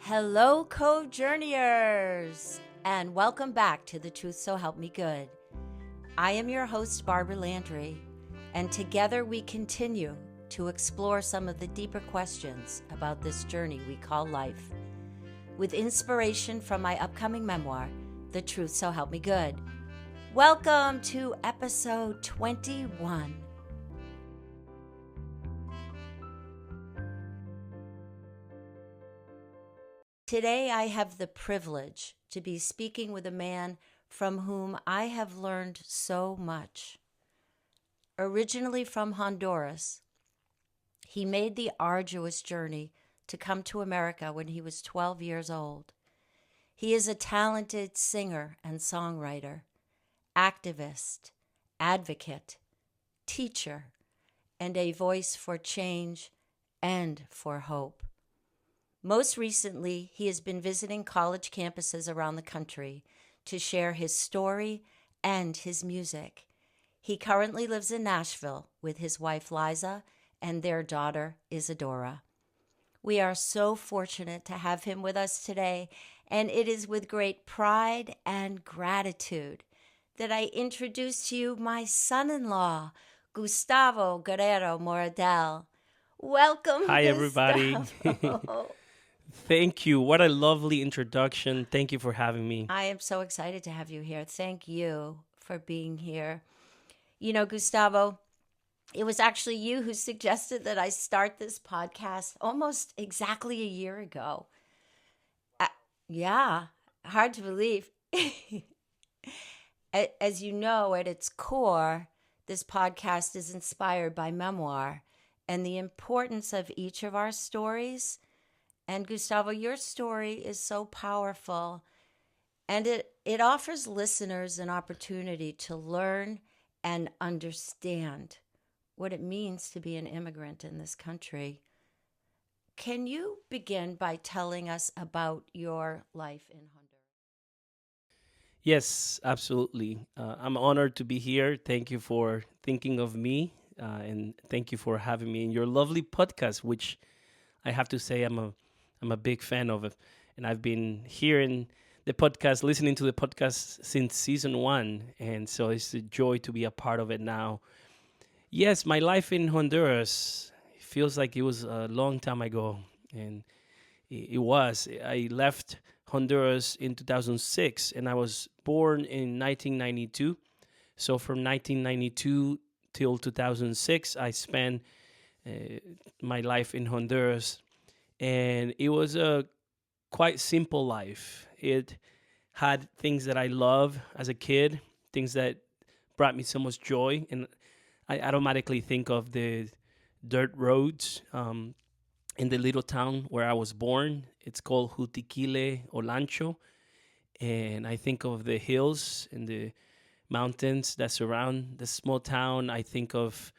Hello, co-journeyers, and welcome back to The Truth So Help Me Good. I am your host, Barbara Landry, and together we continue to explore some of the deeper questions about this journey we call life, with inspiration from my upcoming memoir, The Truth So Help Me Good. Welcome to episode 21. Today I have the privilege to be speaking with a man from whom I have learned so much. Originally from Honduras, he made the arduous journey to come to America when he was 12 years old. He is a talented singer and songwriter, activist, advocate, teacher, and a voice for change and for hope. Most recently, he has been visiting college campuses around the country to share his story and his music. He currently lives in Nashville with his wife Liza and their daughter Isadora. We are so fortunate to have him with us today, and it is with great pride and gratitude that I introduce to you my son-in-law, Gustavo Guerrero Moradel. Welcome, Hi, everybody. Gustavo. Thank you. What a lovely introduction. Thank you for having me. I am so excited to have you here. Thank you for being here. You know, Gustavo, it was actually you who suggested that I start this podcast almost exactly a year ago. Yeah, hard to believe. As you know, at its core, this podcast is inspired by memoir and the importance of each of our stories. And Gustavo, your story is so powerful, and it offers listeners an opportunity to learn and understand what it means to be an immigrant in this country. Can you begin by telling us about your life in Honduras? Yes, absolutely. I'm honored to be here. Thank you for thinking of me, and thank you for having me in your lovely podcast, which I have to say I'm a big fan of it. And I've been hearing the podcast, listening to the podcast since season one. And so it's a joy to be a part of it now. Yes, my life in Honduras feels like it was a long time ago. And it was. I left Honduras in 2006 and I was born in 1992. So from 1992 till 2006, I spent uh, my life in Honduras. And it was a quite simple life. It had things that I love as a kid, things that brought me so much joy, and I automatically think of the dirt roads in the little town where I was born. It's called Jutiquile Olancho, and I think of the hills and the mountains that surround the small town. I think of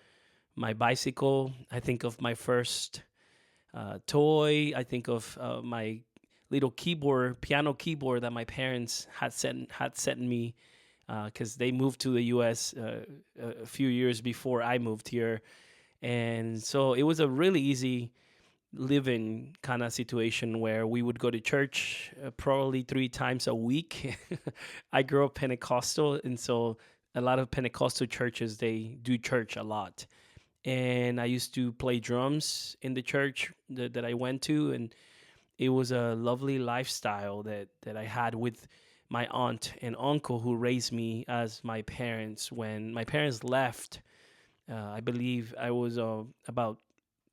my bicycle. I think of my first toy. I think of my little piano keyboard that my parents had sent me because they moved to the U.S. A few years before I moved here, and so it was a really easy living kind of situation where we would go to church probably 3 times a week. I grew up Pentecostal, and so a lot of Pentecostal churches they do church a lot, and I used to play drums in the church that I went to, and it was a lovely lifestyle that I had with my aunt and uncle who raised me as my parents. When my parents left, I believe I was about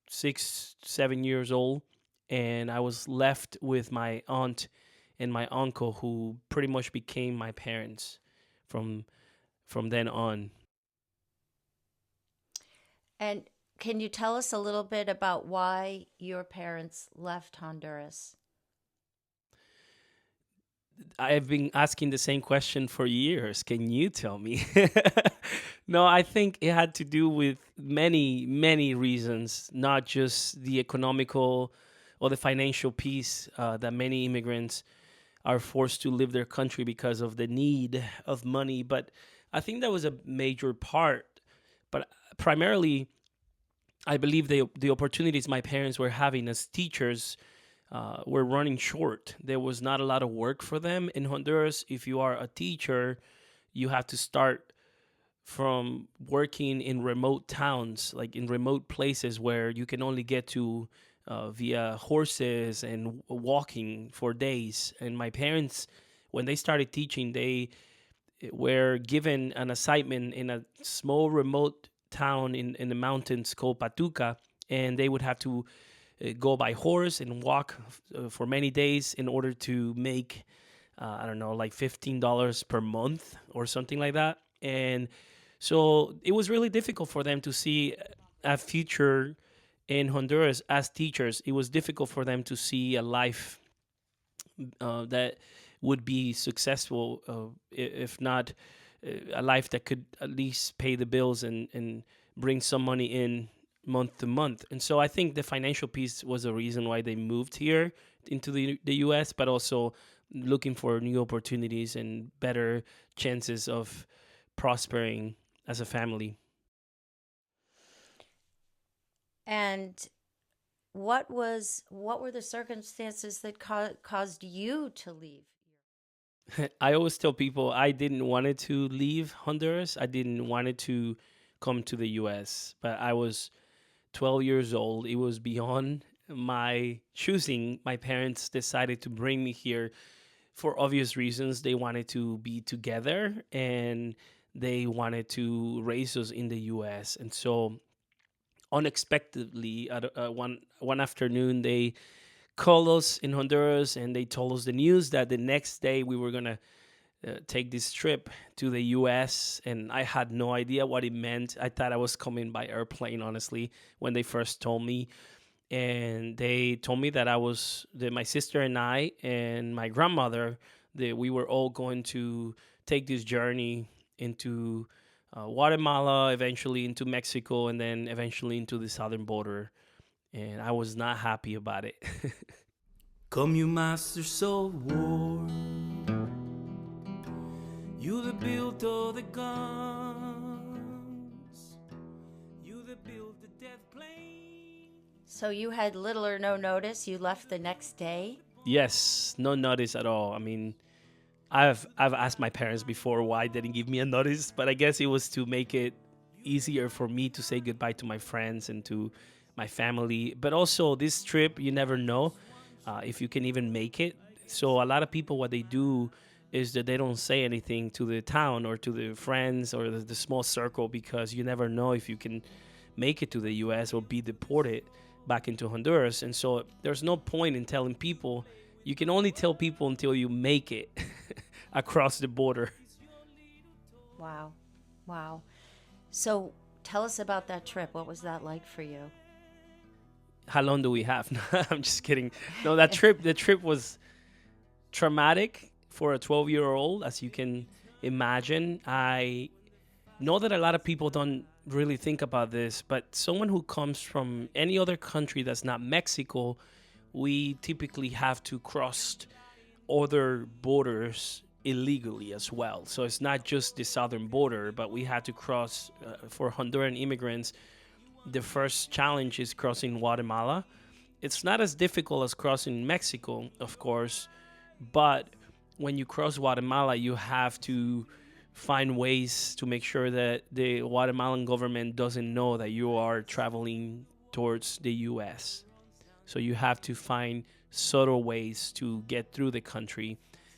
6, 7 years old, and I was left with my aunt and my uncle who pretty much became my parents from then on. And can you tell us a little bit about why your parents left Honduras? I've been asking the same question for years. Can you tell me? No, I think it had to do with many, many reasons, not just the economical or the financial piece that many immigrants are forced to leave their country because of the need of money. But I think that was a major part. But primarily, I believe the opportunities my parents were having as teachers were running short. There was not a lot of work for them in Honduras. If you are a teacher, you have to start from working in remote towns, like in remote places where you can only get to via horses and walking for days. And my parents, when they started teaching, they were given an assignment in a small remote town in the mountains called Patuca, and they would have to go by horse and walk for many days in order to make I don't know, like $15 per month or something like that. And so it was really difficult for them to see a future in Honduras as teachers. It was difficult for them to see a life that would be successful, if not a life that could at least pay the bills and bring some money in month to month. And so I think the financial piece was a reason why they moved here into the US, but also looking for new opportunities and better chances of prospering as a family. And what were the circumstances that caused you to leave? I always tell people I didn't want to leave Honduras. I didn't want to come to the US, but I was 12 years old. It was beyond my choosing. My parents decided to bring me here for obvious reasons. They wanted to be together and they wanted to raise us in the US. And so unexpectedly at one afternoon they called us in Honduras and they told us the news that the next day we were going to take this trip to the US, and I had no idea what it meant. I thought I was coming by airplane, honestly, when they first told me. And they told me that my sister and I and my grandmother, that we were all going to take this journey into Guatemala, eventually into Mexico, and then eventually into the southern border. And I was not happy about it. Come, you master so war, you that built all the guns, you that built the death plane. So you had little or no notice. You left the next day? Yes, no notice at all. I mean, I've asked my parents before why they didn't give me a notice, but I guess it was to make it easier for me to say goodbye to my friends and to my family. But also this trip, you never know if you can even make it. So a lot of people, what they do is that they don't say anything to the town or to the friends or the small circle, because you never know if you can make it to the US or be deported back into Honduras. And so there's no point in telling people. You can only tell people until you make it across the border. Wow. Wow. So tell us about that trip. What was that like for you? How long do we have? I'm just kidding. No, the trip was traumatic for a 12-year-old, as you can imagine. I know that a lot of people don't really think about this, but someone who comes from any other country that's not Mexico, we typically have to cross other borders illegally as well. So it's not just the southern border, but we had to cross for Honduran immigrants. The first challenge is crossing Guatemala. It's not as difficult as crossing Mexico, of course, but when you cross Guatemala, you have to find ways to make sure that the Guatemalan government doesn't know that you are traveling towards the US. So you have to find subtle ways to get through the country,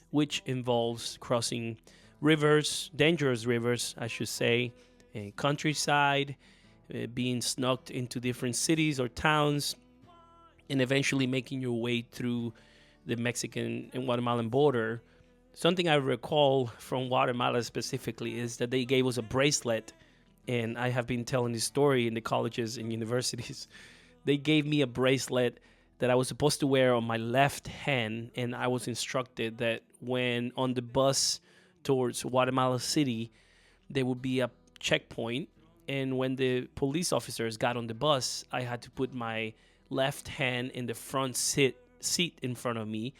which involves crossing rivers, dangerous rivers, I should say, countryside, being snuck into different cities or towns, and eventually making your way through the Mexican and Guatemalan border. Something I recall from Guatemala specifically is that they gave us a bracelet, and I have been telling this story in the colleges and universities. They gave me a bracelet that I was supposed to wear on my left hand, and I was instructed that when on the bus towards Guatemala City, there would be a checkpoint, and when the police officers got on the bus, I had to put my left hand in the front seat in front of me,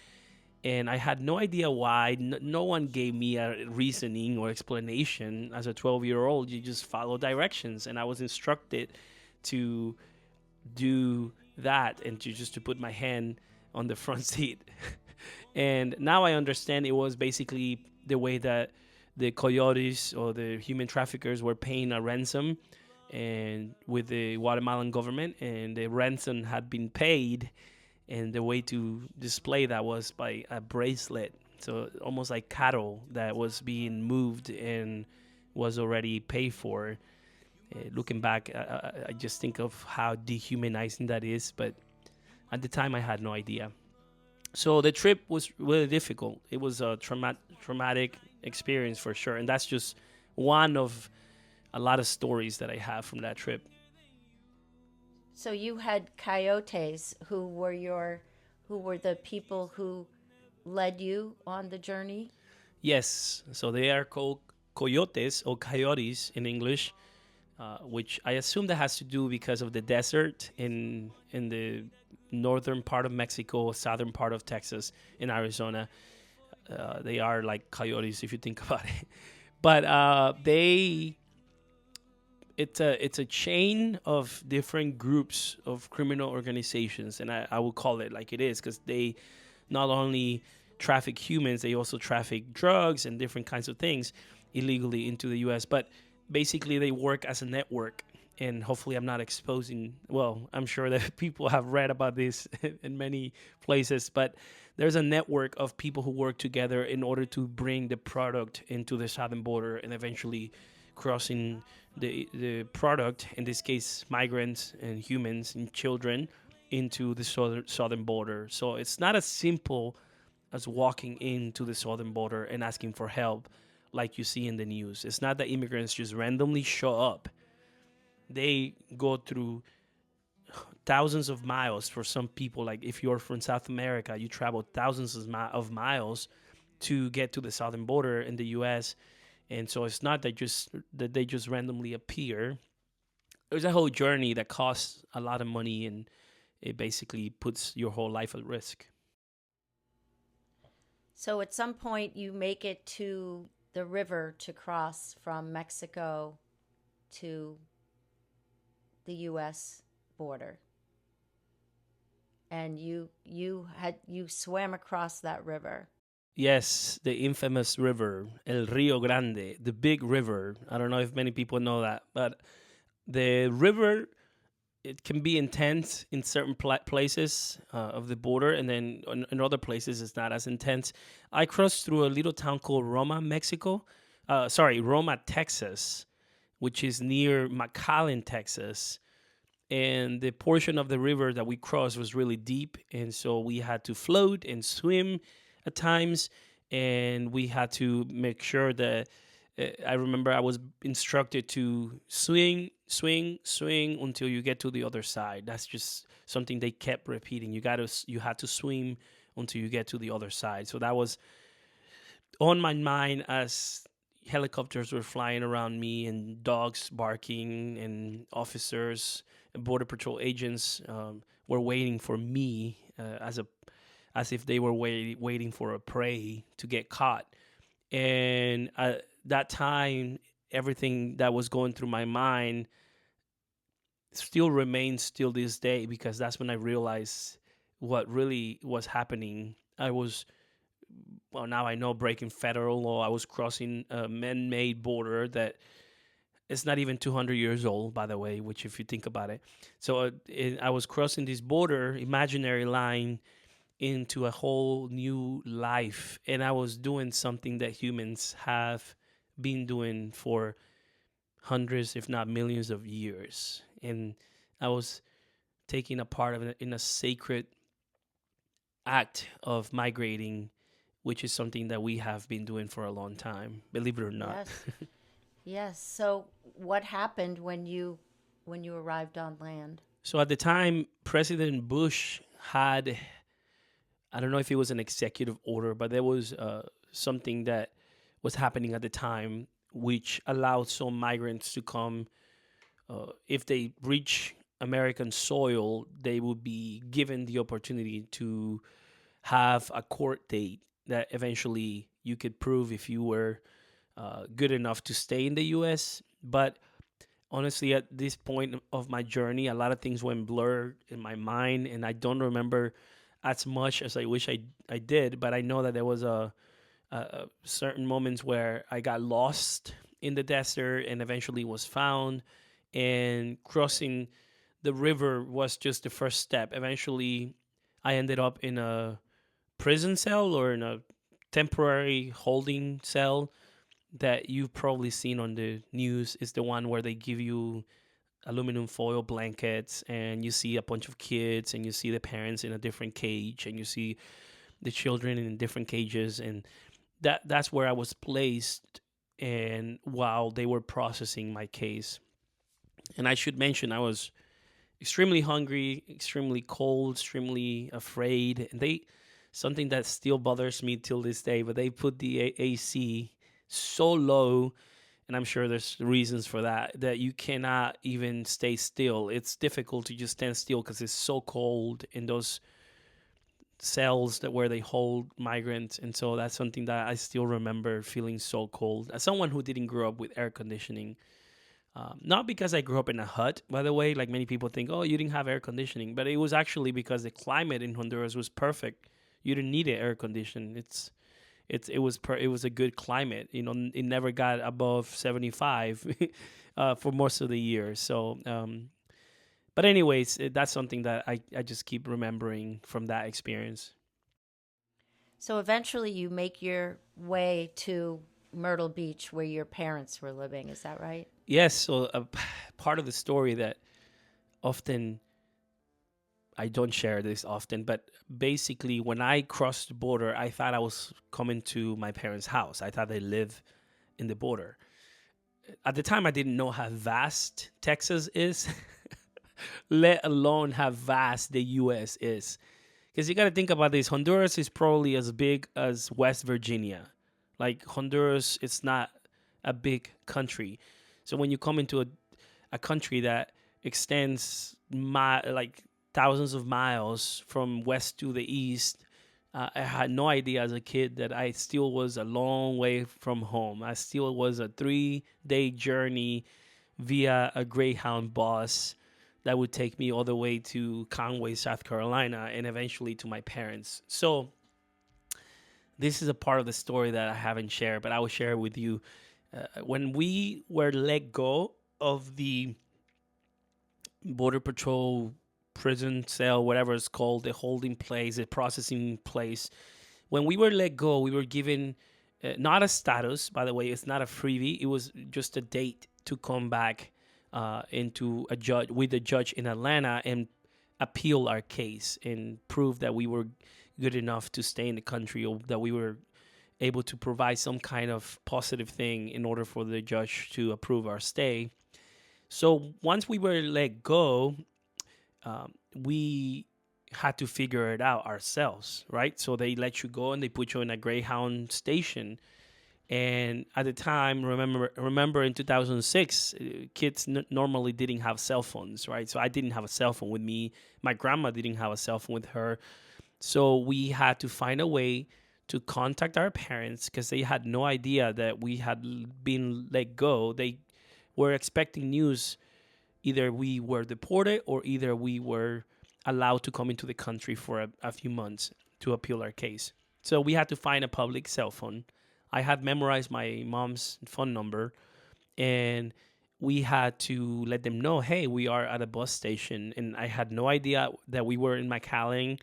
and I had no idea why. No one gave me a reasoning or explanation. As a 12-year-old, you just follow directions, and I was instructed to do that and to put my hand on the front seat. And now I understand it was basically the way that the coyotes or the human traffickers were paying a ransom and with the Guatemalan government, and the ransom had been paid, and the way to display that was by a bracelet, so almost like cattle that was being moved and was already paid for. Looking back, I just think of how dehumanizing that is, but at the time I had no idea. So the trip was really difficult. It was a traumatic experience for sure, and that's just one of a lot of stories that I have from that trip. So you had coyotes who were the people who led you on the journey? Yes, so they are called coyotes or coyotes in English, which I assume that has to do because of the desert in the northern part of Mexico, southern part of Texas, in Arizona. They are like coyotes if you think about it. But it's a chain of different groups of criminal organizations, and I would call it like it is, because they not only traffic humans, they also traffic drugs and different kinds of things illegally into the U.S. But basically, they work as a network, and hopefully, I'm not exposing. Well, I'm sure that people have read about this in many places, but there's a network of people who work together in order to bring the product into the southern border and eventually crossing the product, in this case migrants and humans and children, into the southern border. So it's not as simple as walking into the southern border and asking for help like you see in the news. It's not that immigrants just randomly show up. They go through thousands of miles. For some people, like if you're from South America, you travel thousands of miles to get to the southern border in the US. And so it's not that they just randomly appear. There's a whole journey that costs a lot of money, and it basically puts your whole life at risk. So at some point you make it to the river to cross from Mexico to the US border. And you swam across that river. Yes, the infamous river, El Rio Grande, the big river. I don't know if many people know that, but the river, it can be intense in certain places of the border, and then in other places it's not as intense. I crossed through a little town called Roma, Mexico. Roma, Texas, which is near McAllen, Texas. And the portion of the river that we crossed was really deep, and so we had to float and swim at times, and we had to make sure that I remember I was instructed to swing, swing, swing until you get to the other side. That's just something they kept repeating. You had to swim until you get to the other side. So that was on my mind as helicopters were flying around me and dogs barking and officers and border patrol agents were waiting for me as if they were waiting for a prey to get caught. And at that time, everything that was going through my mind still remains till this day, because that's when I realized what really was happening. Now I know, breaking federal law. I was crossing a man-made border that is not even 200 years old, by the way, which if you think about it. So I was crossing this border, imaginary line, into a whole new life. And I was doing something that humans have been doing for hundreds, if not millions of years. And I was taking a part of it in a sacred act of migrating, which is something that we have been doing for a long time, believe it or not. Yes. Yes. So what happened when you arrived on land? So at the time, President Bush had, I don't know if it was an executive order, but there was something that was happening at the time which allowed some migrants to come. If they reach American soil, they would be given the opportunity to have a court date that eventually you could prove if you were good enough to stay in the U.S. But honestly, at this point of my journey, a lot of things went blurred in my mind, and I don't remember as much as I wish I did, but I know that there was a certain moments where I got lost in the desert and eventually was found, and crossing the river was just the first step. Eventually, I ended up in a prison cell or in a temporary holding cell that you've probably seen on the news. Is the one where they give you aluminum foil blankets and you see a bunch of kids and you see the parents in a different cage and you see the children in different cages, and that's where I was placed, and while they were processing my case. And I should mention I was extremely hungry, extremely cold, extremely afraid, and they something that still bothers me till this day, but they put the AC so low, and I'm sure there's reasons for that, that you cannot even stay still. It's difficult to just stand still because it's so cold in those cells that where they hold migrants. And so that's something that I still remember, feeling so cold as someone who didn't grow up with air conditioning. Not because I grew up in a hut, by the way, like many people think, oh, you didn't have air conditioning, but it was actually because the climate in Honduras was perfect. You didn't need air conditioning. It was a good climate. You know, it never got above 75 for most of the year. So, but anyways, that's something that I just keep remembering from that experience. So eventually you make your way to Myrtle Beach where your parents were living. Is that right? Yes. So part of the story that often I don't share this often, but basically, when I crossed the border, I thought I was coming to my parents' house. I thought they live in the border. At the time, I didn't know how vast Texas is, let alone how vast the U.S. is. Because you got to think about this. Honduras is probably as big as West Virginia. Like Honduras, it's not a big country. So when you come into a country that extends like thousands of miles from west to the east, I had no idea as a kid that I still was a long way from home. I still was a 3-day journey via a Greyhound bus that would take me all the way to Conway, South Carolina, and eventually to my parents. So this is a part of the story that I haven't shared, but I will share it with you. When we were let go of the Border Patrol prison cell, whatever it's called, the holding place, the processing place, when we were let go, we were given not a status, by the way, it's not a freebie. It was just a date to come back into a judge with a judge in Atlanta and appeal our case and prove that we were good enough to stay in the country, or that we were able to provide some kind of positive thing in order for the judge to approve our stay. So once we were let go, we had to figure it out ourselves, right? So they let you go and they put you in a Greyhound station. And at the time, remember in 2006, kids normally didn't have cell phones, right? So I didn't have a cell phone with me. My grandma didn't have a cell phone with her. So we had to find a way to contact our parents because they had no idea that we had been let go. They were expecting news. Either we were deported or either we were allowed to come into the country for a few months to appeal our case. So we had to find a public cell phone. I had memorized my mom's phone number, and we had to let them know, hey, we are at a bus station. And I had no idea that we were in McAllen.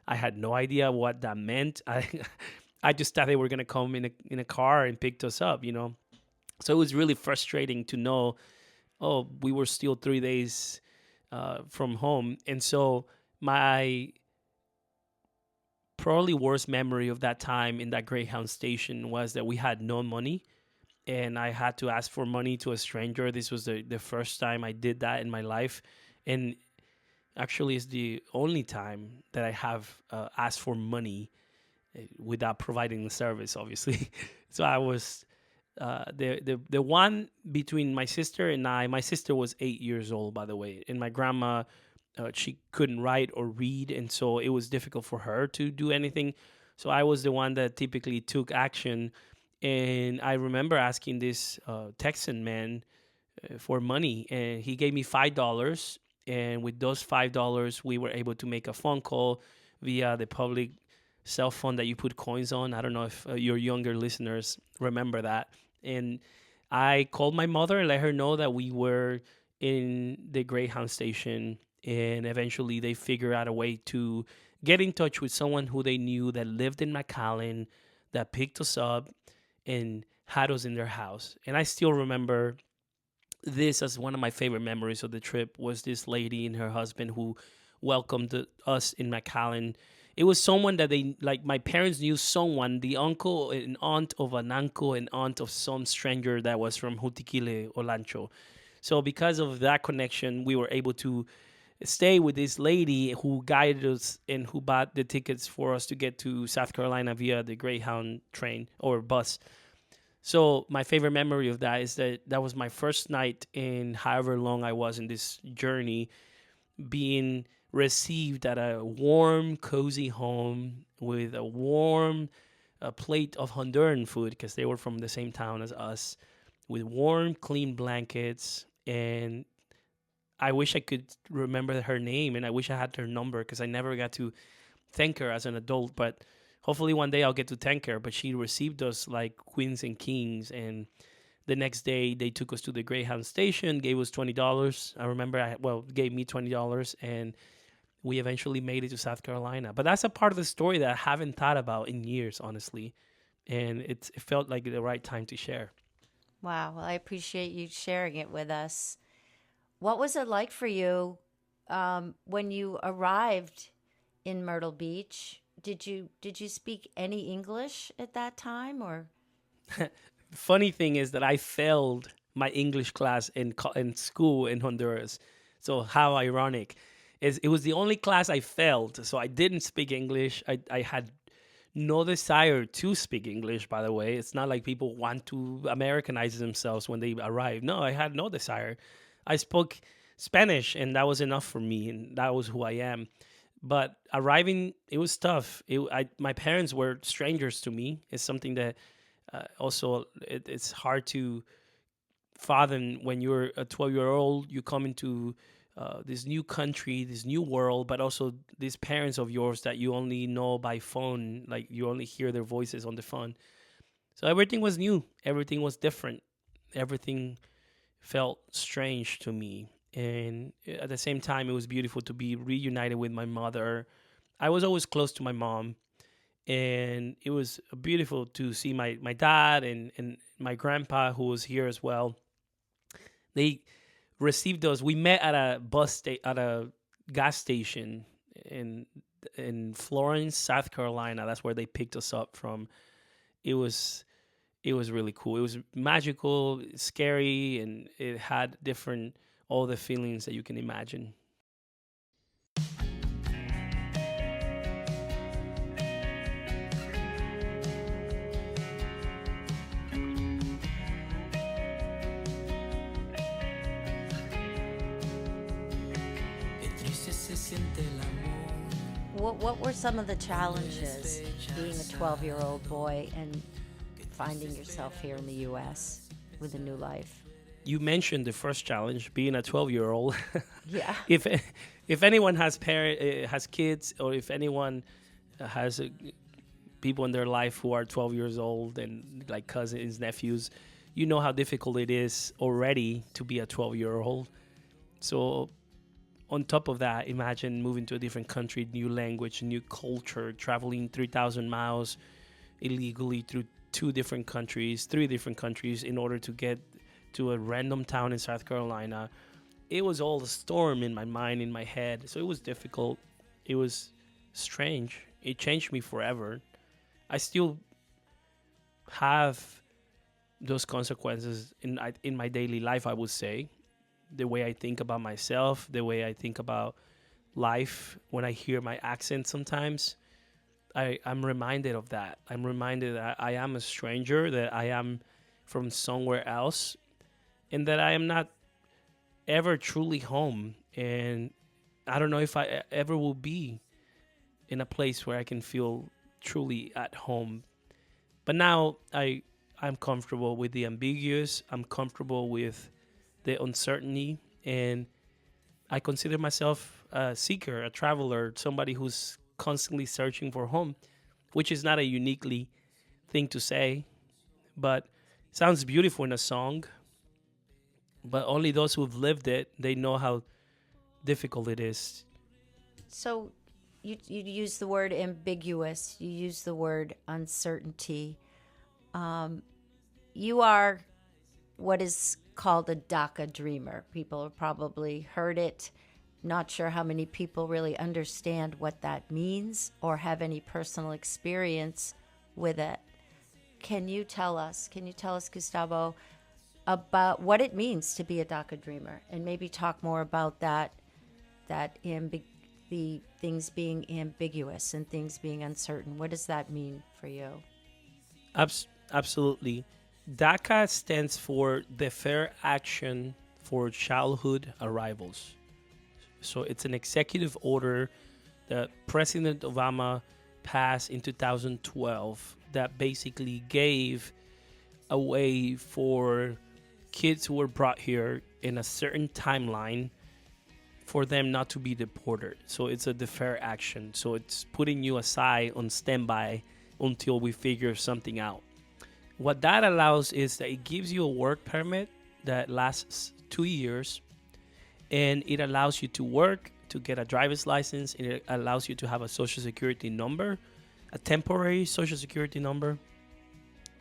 I had no idea what that meant. I just thought they were going to come in a car and picked us up, you know. So it was really frustrating to know, oh, we were still 3 days from home. And so my probably worst memory of that time in that Greyhound station was that we had no money, and I had to ask for money to a stranger. This was the first time I did that in my life. And actually, it's the only time that I have asked for money without providing the service, obviously. So I was the one between my sister and I. My sister was 8 years old, by the way, and my grandma, she couldn't write or read, and so it was difficult for her to do anything. So I was the one that typically took action, and I remember asking this Texan man for money, and he gave me $5. And with those $5, we were able to make a phone call. via the public cell phone that you put coins on. I don't know if your younger listeners remember that. And I called my mother and let her know that we were in the Greyhound station. And eventually they figured out a way to get in touch with someone who they knew that lived in McAllen, that picked us up and had us in their house. And I still remember this as one of my favorite memories of the trip was this lady and her husband who welcomed us in McAllen. It was someone that they like. My parents knew someone, the uncle and aunt of an uncle and aunt of some stranger that was from Jutiquile, Olancho. So because of that connection, we were able to stay with this lady who guided us and who bought the tickets for us to get to South Carolina via the Greyhound train or bus. So my favorite memory of that is that that was my first night in however long I was in this journey, being received at a warm, cozy home with a warm plate of Honduran food because they were from the same town as us, with warm, clean blankets. And I wish I could remember her name and I wish I had her number because I never got to thank her as an adult. But hopefully one day I'll get to thank her. But she received us like queens and kings. And the next day they took us to the Greyhound station, gave us $20. I remember, gave me $20. And we eventually made it to South Carolina. But that's a part of the story that I haven't thought about in years, honestly. And it felt like the right time to share. Wow. Well, I appreciate you sharing it with us. What was it like for you when you arrived in Myrtle Beach? Did you speak any English at that time, or? Funny thing is that I failed my English class in school in Honduras. So how ironic. It was the only class I failed. So I didn't speak English. I had no desire to speak English, by the way. It's not like people want to Americanize themselves when they arrive. No, I had no desire. I spoke Spanish, and that was enough for me, and that was who I am. But arriving, it was tough. My parents were strangers to me. It's something that it's hard to fathom when you're a 12-year-old. You come into this new country, this new world, but also these parents of yours that you only know by phone, like you only hear their voices on the phone. So everything was new. Everything was different. Everything felt strange to me. And at the same time, it was beautiful to be reunited with my mother. I was always close to my mom. And it was beautiful to see my dad and my grandpa, who was here as well. They received us. We met at at a gas station in Florence, South Carolina. That's where they picked us up from. It was really cool. It was magical, scary, and it had all the feelings that you can imagine. What were some of the challenges being a 12-year-old boy and finding yourself here in the U.S. with a new life? You mentioned the first challenge, being a 12-year-old. Yeah. If anyone has has kids, or if anyone has people in their life who are 12 years old and like cousins, nephews, you know how difficult it is already to be a 12-year-old. So on top of that, imagine moving to a different country, new language, new culture, traveling 3,000 miles illegally through three different countries in order to get to a random town in South Carolina. It was all a storm in my mind, in my head. So it was difficult. It was strange. It changed me forever. I still have those consequences in my daily life, I would say. The way I think about myself, the way I think about life. When I hear my accent sometimes, I'm reminded of that. I'm reminded that I am a stranger, that I am from somewhere else, and that I am not ever truly home. And I don't know if I ever will be in a place where I can feel truly at home. But now I'm comfortable with the ambiguous. I'm comfortable with the uncertainty, and I consider myself a seeker, a traveler, somebody who's constantly searching for home, which is not a uniquely thing to say, but sounds beautiful in a song. But only those who've lived it, they know how difficult it is. So you use the word ambiguous, you use the word uncertainty. You are what is called a DACA dreamer. People have probably heard it. Not sure how many people really understand what that means or have any personal experience with it. Can you tell us, Gustavo, about what it means to be a DACA dreamer, and maybe talk more about the things being ambiguous and things being uncertain? What does that mean for you? Absolutely. DACA stands for Deferred Action for Childhood Arrivals. So it's an executive order that President Obama passed in 2012 that basically gave a way for kids who were brought here in a certain timeline for them not to be deported. So it's a deferred action. So it's putting you aside on standby until we figure something out. What that allows is that it gives you a work permit that lasts 2 years, and it allows you to work, to get a driver's license, and it allows you to have a social security number, a temporary social security number,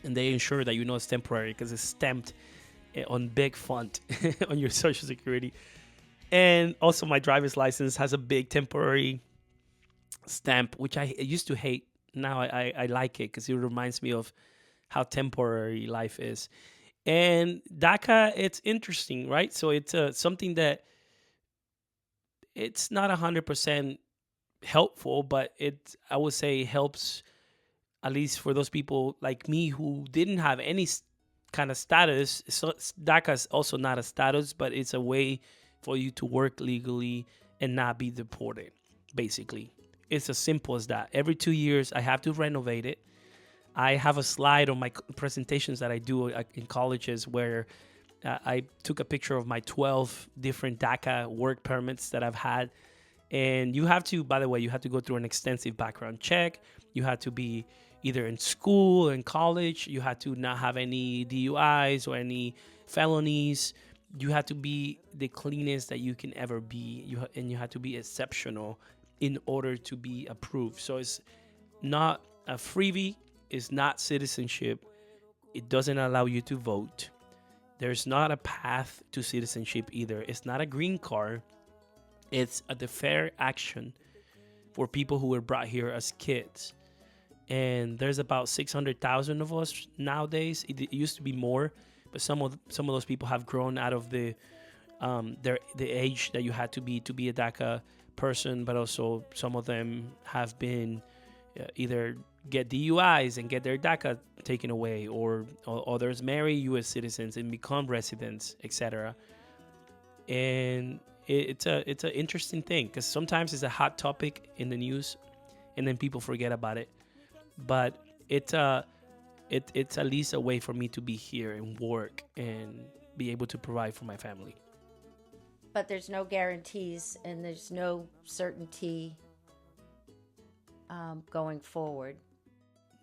and they ensure that you know it's temporary because it's stamped on big font on your social security. And also my driver's license has a big temporary stamp, which I used to hate. Now I like it because it reminds me of how temporary life is. And DACA, it's interesting, right? So it's something that it's not 100% helpful, but it, I would say, helps at least for those people like me who didn't have any kind of status. So DACA is also not a status, but it's a way for you to work legally and not be deported, basically. It's as simple as that. Every 2 years, I have to renovate it. I have a slide on my presentations that I do in colleges where I took a picture of my 12 different DACA work permits that I've had. And you have to, by the way, you have to go through an extensive background check. You have to be either in school or in college. You have to not have any DUIs or any felonies. You have to be the cleanest that you can ever be. And you have to be exceptional in order to be approved. So it's not a freebie. It's not citizenship. It doesn't allow you to vote. There's not a path to citizenship either. It's not a green card. It's a deferred action for people who were brought here as kids. And there's about 600,000 of us nowadays. It used to be more, but some of those people have grown out of the age that you had to be a DACA person, but also some of them have been either get DUIs and get their DACA taken away, or others marry U.S. citizens and become residents, etc. And it's an interesting thing because sometimes it's a hot topic in the news, and then people forget about it. But it's at least a way for me to be here and work and be able to provide for my family. But there's no guarantees and there's no certainty going forward.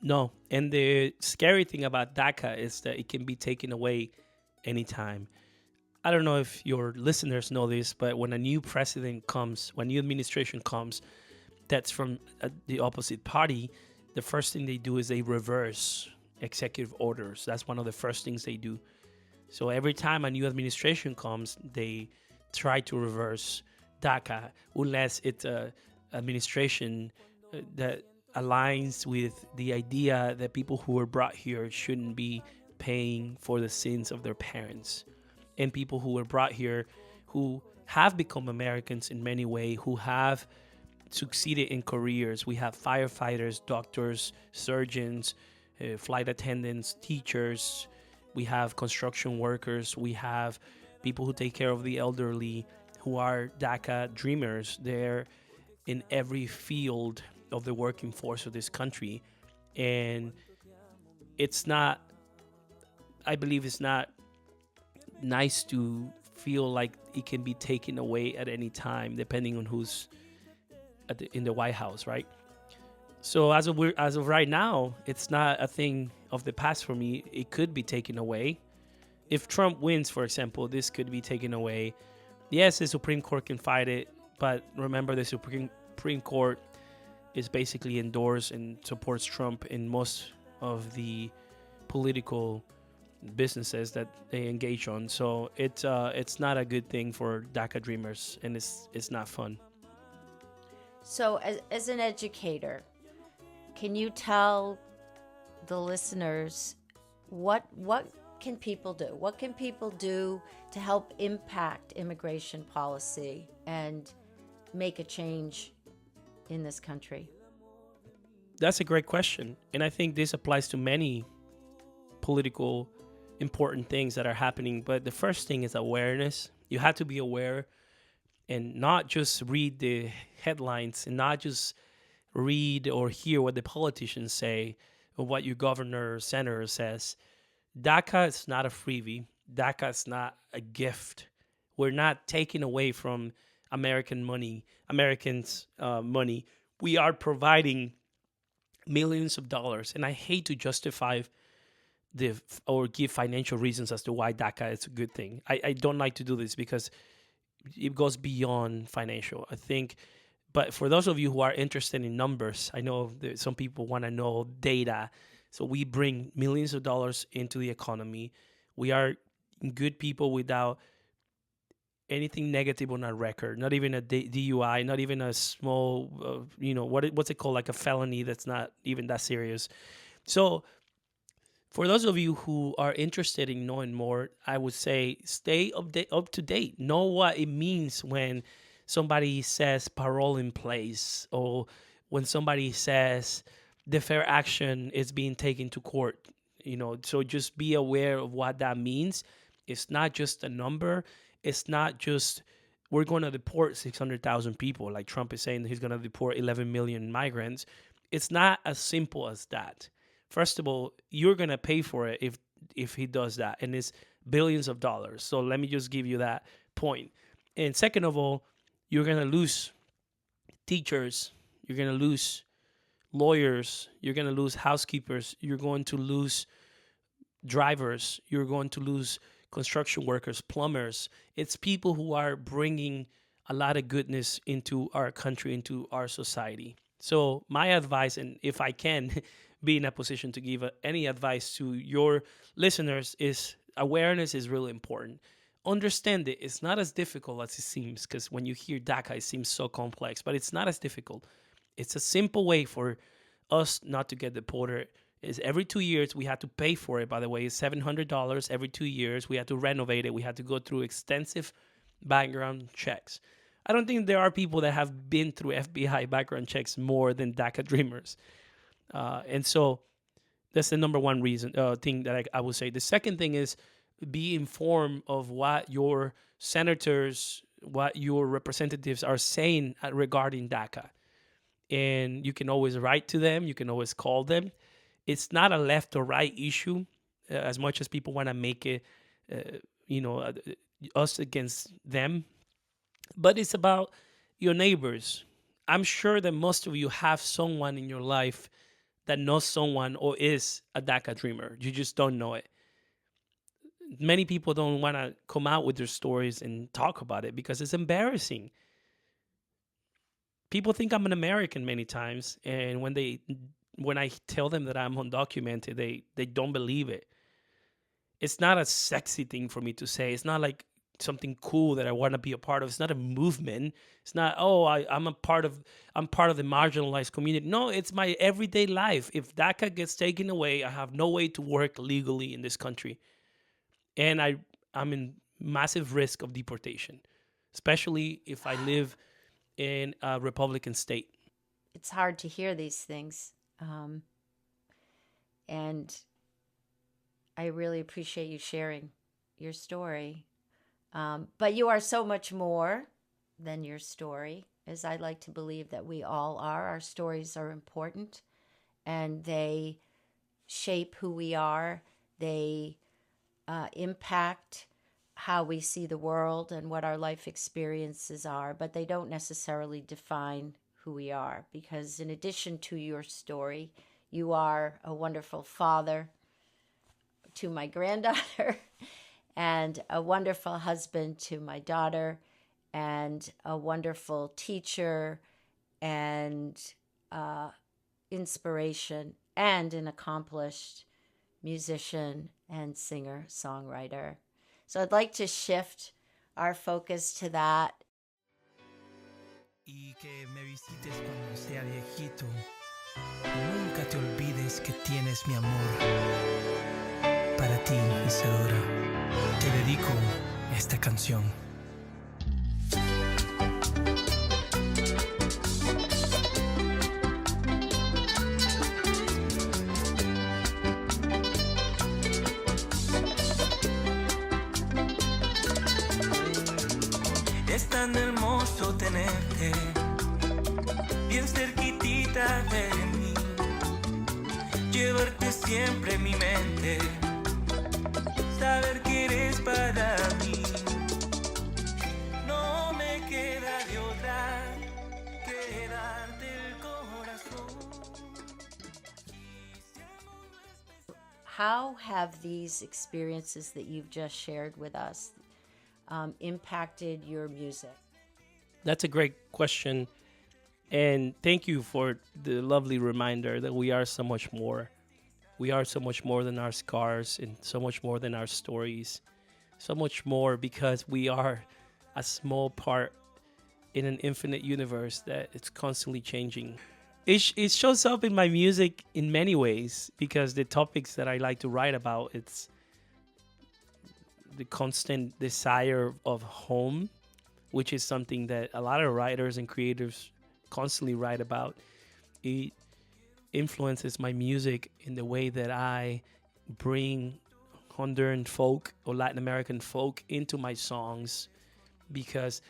No, and the scary thing about DACA is that it can be taken away anytime. I don't know if your listeners know this, but when a new president comes, when a new administration comes, that's from the opposite party, the first thing they do is they reverse executive orders. That's one of the first things they do. So every time a new administration comes, they try to reverse DACA unless it's an administration that aligns with the idea that people who were brought here shouldn't be paying for the sins of their parents. And people who were brought here who have become Americans in many ways, who have succeeded in careers. We have firefighters, doctors, surgeons, flight attendants, teachers. We have construction workers. We have people who take care of the elderly, who are DACA dreamers. They're in every field of the working force of this country. And it's not, I believe it's not nice to feel like it can be taken away at any time, depending on who's in the White House, right? So as of right now, it's not a thing of the past for me. It could be taken away. If Trump wins, for example, this could be taken away. Yes, the Supreme Court can fight it, but remember the Supreme Court is basically endorsed and supports Trump in most of the political businesses that they engage on. So it's not a good thing for DACA dreamers, and it's not fun. So, as an educator, can you tell the listeners what can people do? What can people do to help impact immigration policy and make a change in this country? That's a great question, and I think this applies to many political important things that are happening. But the first thing is awareness. You have to be aware and not just read the headlines and not just read or hear what the politicians say or what your governor or senator says. DACA is not a freebie. DACA is not a gift. We're not taking away from Americans' money. We are providing millions of dollars, and I hate to justify or give financial reasons as to why DACA is a good thing. I don't like to do this because it goes beyond financial, I think. But for those of you who are interested in numbers, I know that some people want to know data. So we bring millions of dollars into the economy. We are good people without anything negative on our record, not even a DUI, not even a small, what's it called, like a felony that's not even that serious. So for those of you who are interested in knowing more, I would say stay up to date. Know what it means when somebody says parole in place, or when somebody says deferred action is being taken to court. So just be aware of what that means. It's not just a number. It's not just we're going to deport 600,000 people, like Trump is saying that he's going to deport 11 million migrants. It's not as simple as that. First of all, you're going to pay for it if he does that, and it's billions of dollars. So let me just give you that point. And second of all, you're going to lose teachers, you're going to lose lawyers, you're going to lose housekeepers, you're going to lose drivers, you're going to lose construction workers, plumbers. It's people who are bringing a lot of goodness into our country, into our society. So my advice, and if I can be in a position to give any advice to your listeners, is awareness is really important. Understand it. It's not as difficult as it seems, because when you hear DACA, it seems so complex, but it's not as difficult. It's a simple way for us not to get deported. Is every 2 years we have to pay for it. By the way, it's $700 every 2 years. We have to renovate it. We have to go through extensive background checks. I don't think there are people that have been through FBI background checks more than DACA dreamers. And so that's the number one thing that I would say. The second thing is be informed of what your senators, what your representatives are saying regarding DACA. And you can always write to them. You can always call them. It's not a left or right issue, as much as people want to make it, us against them. But it's about your neighbors. I'm sure that most of you have someone in your life that knows someone or is a DACA dreamer. You just don't know it. Many people don't want to come out with their stories and talk about it because it's embarrassing. People think I'm an American many times, and when I tell them that I'm undocumented, they don't believe it. It's not a sexy thing for me to say. It's not like something cool that I want to be a part of. It's not a movement. It's not, I'm part of the marginalized community. No, it's my everyday life. If DACA gets taken away, I have no way to work legally in this country. And I'm in massive risk of deportation, especially if I live in a Republican state. It's hard to hear these things. And I really appreciate you sharing your story. But you are so much more than your story, as I like to believe that we all are. Our stories are important, and they shape who we are. They impact how we see the world and what our life experiences are, but they don't necessarily define who we are, because in addition to your story, you are a wonderful father to my granddaughter and a wonderful husband to my daughter and a wonderful teacher and inspiration and an accomplished musician and singer songwriter. So I'd like to shift our focus to that. Y que me visites cuando sea viejito. Nunca te olvides que tienes mi amor. Para ti, Isadora, te dedico esta canción. Es tan hermoso tenerte bien cerquitita de mí, llevarte siempre en mi mente, saber que eres para mí. No me queda de otra que darte el corazón. How have these experiences that you've just shared with us impacted your music? That's a great question. And thank you for the lovely reminder that we are so much more. We are so much more than our scars and so much more than our stories. So much more because we are a small part in an infinite universe that it's constantly changing. It shows up in my music in many ways because the topics that I like to write about, it's the constant desire of home, which is something that a lot of writers and creators constantly write about. It influences my music in the way that I bring Honduran folk or Latin American folk into my songs, because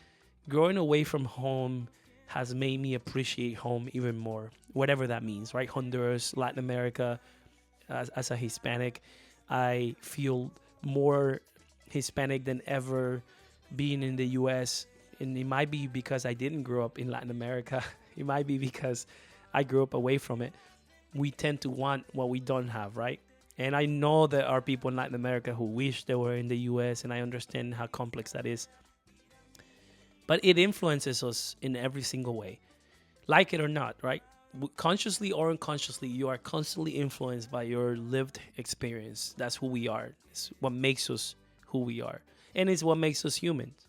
growing away from home has made me appreciate home even more, whatever that means, right? Honduras, Latin America, as a Hispanic, I feel more Hispanic than ever being in the US. And it might be because I didn't grow up in Latin America. It might be because I grew up away from it. We tend to want what we don't have, right? And I know there are people in Latin America who wish they were in the US, and I understand how complex that is. But it influences us in every single way, like it or not, right? Consciously or unconsciously, you are constantly influenced by your lived experience. That's who we are. It's what makes us who we are. And it's what makes us humans.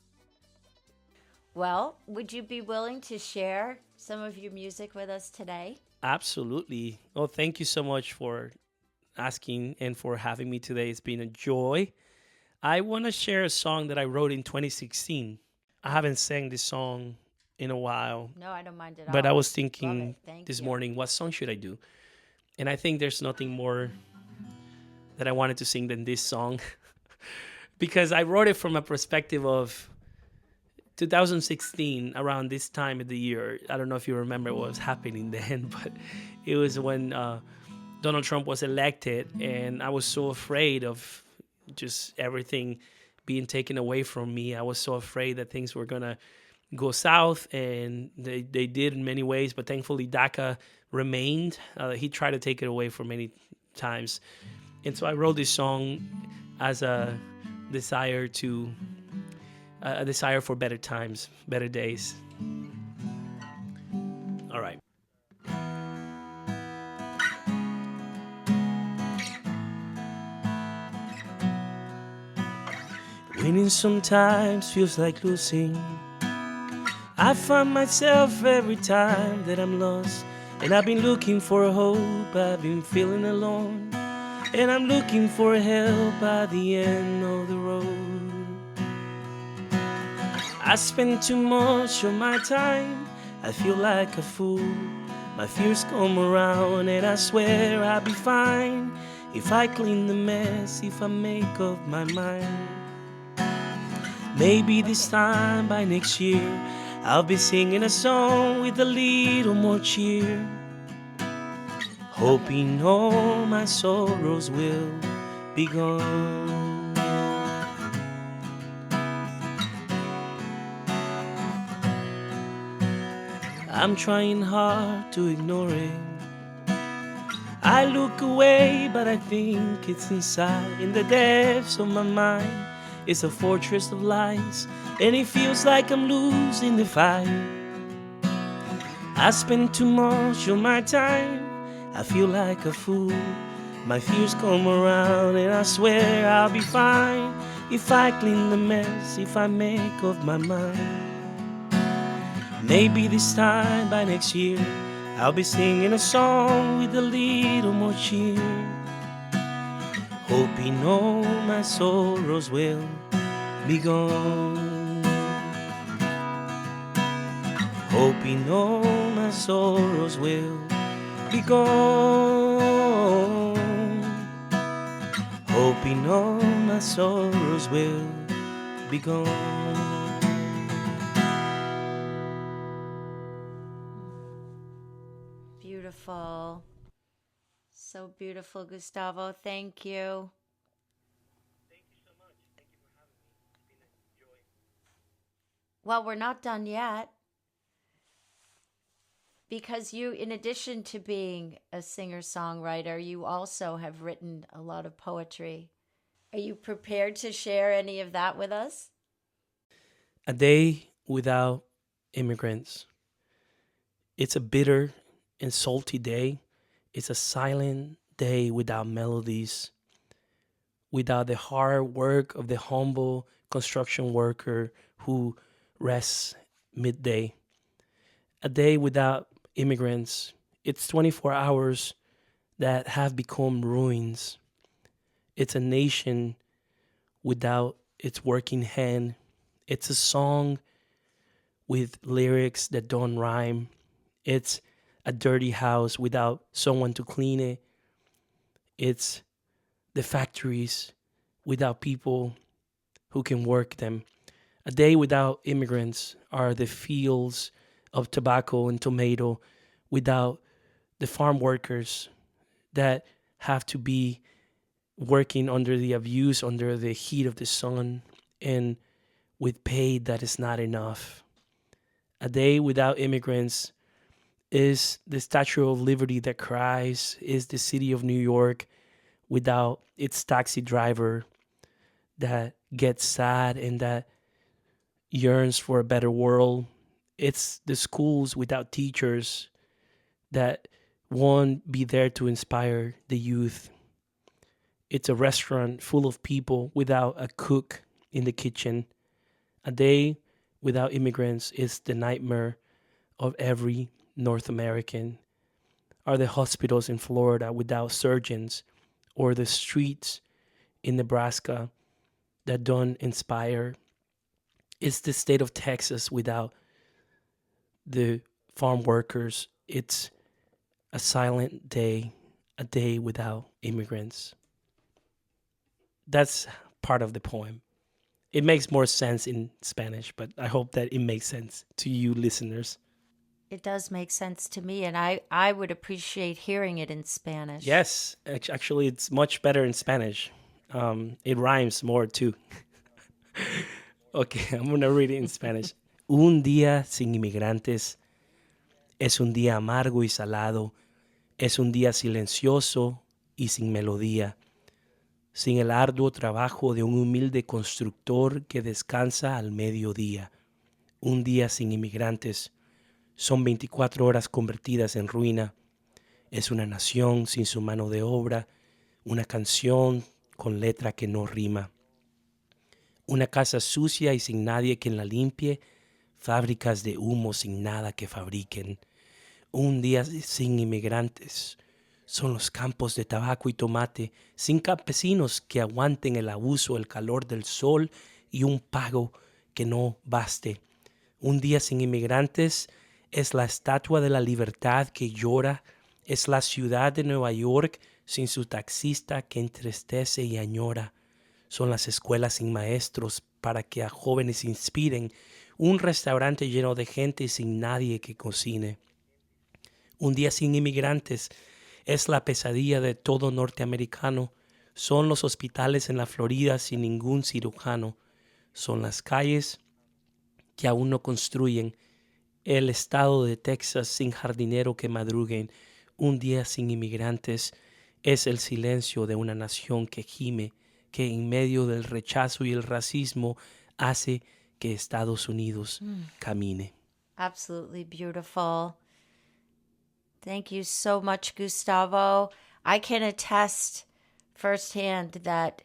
Well, would you be willing to share some of your music with us today? Absolutely. Well, thank you so much for asking and for having me today. It's been a joy. I want to share a song that I wrote in 2016. I haven't sang this song in a while. No, I don't mind at all. But I was Love thinking it. this you. morning, what song should I do? And I think there's nothing more that I wanted to sing than this song because I wrote it from a perspective of 2016, around this time of the year. I don't know if you remember what was happening then, but it was when Donald Trump was elected, and I was so afraid of just everything being taken away from me. I was so afraid that things were going to go south, and they did in many ways, but thankfully DACA remained. He tried to take it away for many times. And so I wrote this song as a desire for better times, better days. All right. Winning sometimes feels like losing. I find myself every time that I'm lost, and I've been looking for hope, I've been feeling alone, and I'm looking for help at the end of the road. I spend too much of my time, I feel like a fool. My fears come around and I swear I'll be fine if I clean the mess, if I make up my mind. Maybe this time by next year I'll be singing a song with a little more cheer, hoping all my sorrows will be gone. I'm trying hard to ignore it. I look away, but I think it's inside. In the depths of my mind, it's a fortress of lies, and it feels like I'm losing the fight. I spend too much of my time, I feel like a fool. My fears come around and I swear I'll be fine if I clean the mess, if I make up my mind. Maybe this time by next year I'll be singing a song with a little more cheer, hoping all my sorrows will be gone, hoping all my sorrows will be gone, hoping all my sorrows will be gone. Beautiful. So beautiful, Gustavo. Thank you. Well, we're not done yet. Because you, in addition to being a singer-songwriter, you also have written a lot of poetry. Are you prepared to share any of that with us? A day without immigrants. It's a bitter and salty day. It's a silent day without melodies, without the hard work of the humble construction worker who rests midday. A day without immigrants. It's 24 hours that have become ruins. It's a nation without its working hand. It's a song with lyrics that don't rhyme. It's a dirty house without someone to clean it. It's the factories without people who can work them. A day without immigrants are the fields of tobacco and tomato without the farm workers that have to be working under the abuse, under the heat of the sun, and with pay that is not enough. A day without immigrants is the Statue of Liberty that cries, is the city of New York without its taxi driver that gets sad and that yearns for a better world. It's the schools without teachers that won't be there to inspire the youth. It's a restaurant full of people without a cook in the kitchen. A day without immigrants is the nightmare of every North American. Are the hospitals in Florida without surgeons, or the streets in Nebraska that don't inspire? It's the state of Texas without the farm workers. It's a silent day, a day without immigrants. That's part of the poem. It makes more sense in Spanish, but I hope that it makes sense to you listeners. It does make sense to me, and I would appreciate hearing it in Spanish. Yes, actually, it's much better in Spanish. It rhymes more too. Okay, I'm gonna read it in Spanish. Un día sin inmigrantes es un día amargo y salado, es un día silencioso y sin melodía, sin el arduo trabajo de un humilde constructor que descansa al mediodía. Un día sin inmigrantes son 24 horas convertidas en ruina. Es una nación sin su mano de obra, una canción con letra que no rima. Una casa sucia y sin nadie quien la limpie, fábricas de humo sin nada que fabriquen. Un día sin inmigrantes son los campos de tabaco y tomate, sin campesinos que aguanten el abuso, el calor del sol y un pago que no baste. Un día sin inmigrantes es la Estatua de la Libertad que llora, es la ciudad de Nueva York sin su taxista que entristece y añora. Son las escuelas sin maestros para que a jóvenes inspiren, un restaurante lleno de gente sin nadie que cocine. Un día sin inmigrantes es la pesadilla de todo norteamericano. Son los hospitales en la Florida sin ningún cirujano. Son las calles que aún no construyen El estado de Texas sin jardinero que madruguen, un día sin inmigrantes, es el silencio de una nación que gime, que en medio del rechazo y el racismo hace que Estados Unidos camine. Absolutely beautiful. Thank you so much, Gustavo. I can attest firsthand that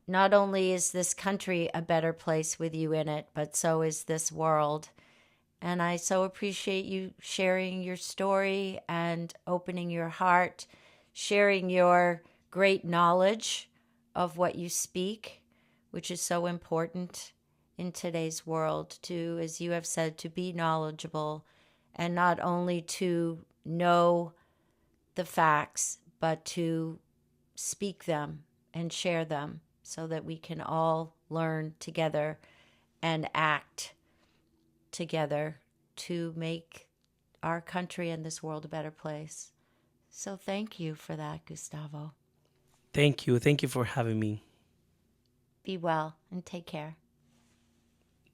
not only is this country a better place with you in it, but so is this world. And I so appreciate you sharing your story and opening your heart, sharing your great knowledge of what you speak, which is so important in today's world to, as you have said, to be knowledgeable and not only to know the facts, but to speak them and share them so that we can all learn together and act together to make our country and this world a better place. So thank you for that, Gustavo. Thank you. Thank you for having me. Be well and take care.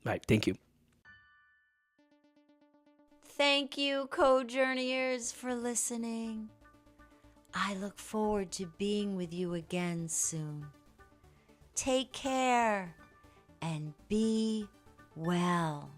Right. Thank you. Thank you, co-journeyers, for listening. I look forward to being with you again soon. Take care and be well.